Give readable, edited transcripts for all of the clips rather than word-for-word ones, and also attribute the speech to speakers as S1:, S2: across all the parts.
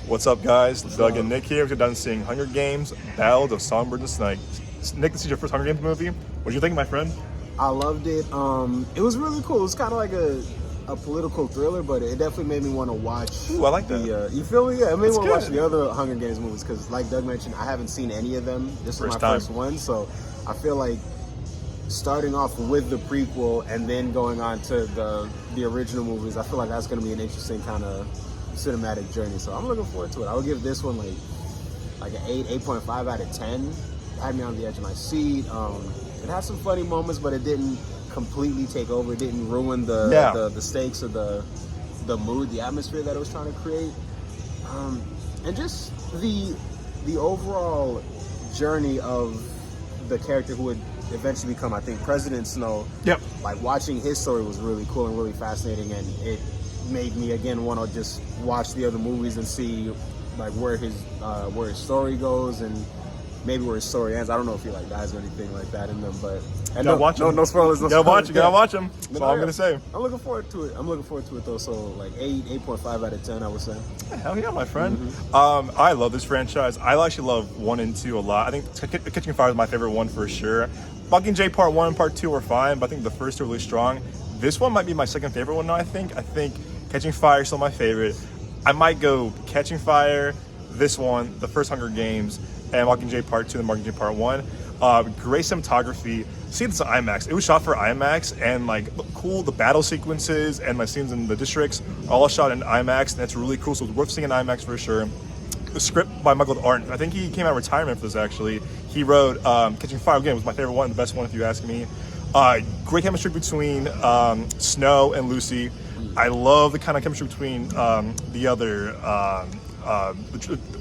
S1: What's up, guys? Doug and Nick here. We're done seeing Hunger Games, Ballad of Songbirds and Snakes. Nick, this is your first Hunger Games movie. What did you think, my friend?
S2: I loved it. It was really cool. It was kind of like a political thriller, but it definitely made me want to watch.
S1: Ooh, I like that.
S2: You feel me? Yeah, it made me want to watch
S1: good.
S2: the other Hunger Games movies because, like Doug mentioned, I haven't seen any of them. This was my first one, so I feel like starting off with the prequel and then going on to the original movies, I feel like that's going to be an interesting kind of cinematic journey. So I'm looking forward to it. I would give this one like an 8.5 out of 10. It had me on the edge of my seat. It had some funny moments, but it didn't completely take over. It didn't ruin the stakes or the mood, the atmosphere that it was trying to create. And just the overall journey of the character who would eventually become, I think, President Snow.
S1: Yep.
S2: Like, watching his story was really cool and really fascinating, and it made me again want to just watch the other movies and see like where his story goes and maybe where his story ends. I don't know if he like dies or anything like that in them, but no spoilers.
S1: You gotta watch him. That's all I'm gonna say.
S2: I'm looking forward to it though. So like 8.5 out of 10, I would say.
S1: Hell yeah, my friend. I love this franchise. I actually love 1 and 2 a lot. I think Catching Fire is my favorite one for sure. Mockingjay Part 1 and Part 2 were fine, but I think the first two are really strong. This one might be my second favorite one now, I think. I think Catching Fire is still my favorite. I might go Catching Fire, this one, the first Hunger Games, and Mockingjay Part 2 and Mockingjay Part 1. Great cinematography. See this in IMAX. It was shot for IMAX, and like cool, the battle sequences and my scenes in the districts are all shot in IMAX, and that's really cool. So it's worth seeing in IMAX for sure. The script by Michael Arndt. I think he came out of retirement for this actually. He wrote Catching Fire. Again, it was my favorite one, the best one if you ask me. Great chemistry between Snow and Lucy. I love the kind of chemistry between the other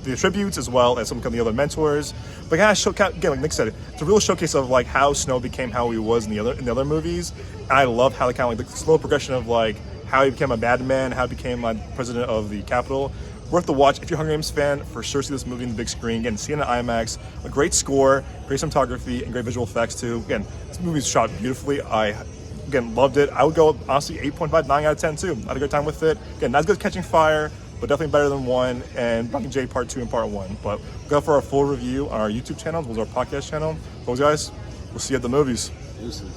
S1: the tributes as well as some of the other mentors. But again, like Nick said, it's a real showcase of like how Snow became how he was in the other movies. And I love how like the slow progression of like how he became a bad man, how he became like president of the Capitol. Worth the watch if you're a Hunger Games fan. For sure, see this movie in the big screen. Again, see it in IMAX. A great score, great cinematography, and great visual effects too. Again, this movie's shot beautifully. I loved it. I would go honestly 8.5, 9 out of 10 too. I had a good time with it. Again, not as good as Catching Fire, but definitely better than 1 and Mockingjay Part 2 and Part 1. But we'll go for our full review on our YouTube channel, as well as our podcast channel. Those guys, we'll see you at the movies.
S2: Deuces.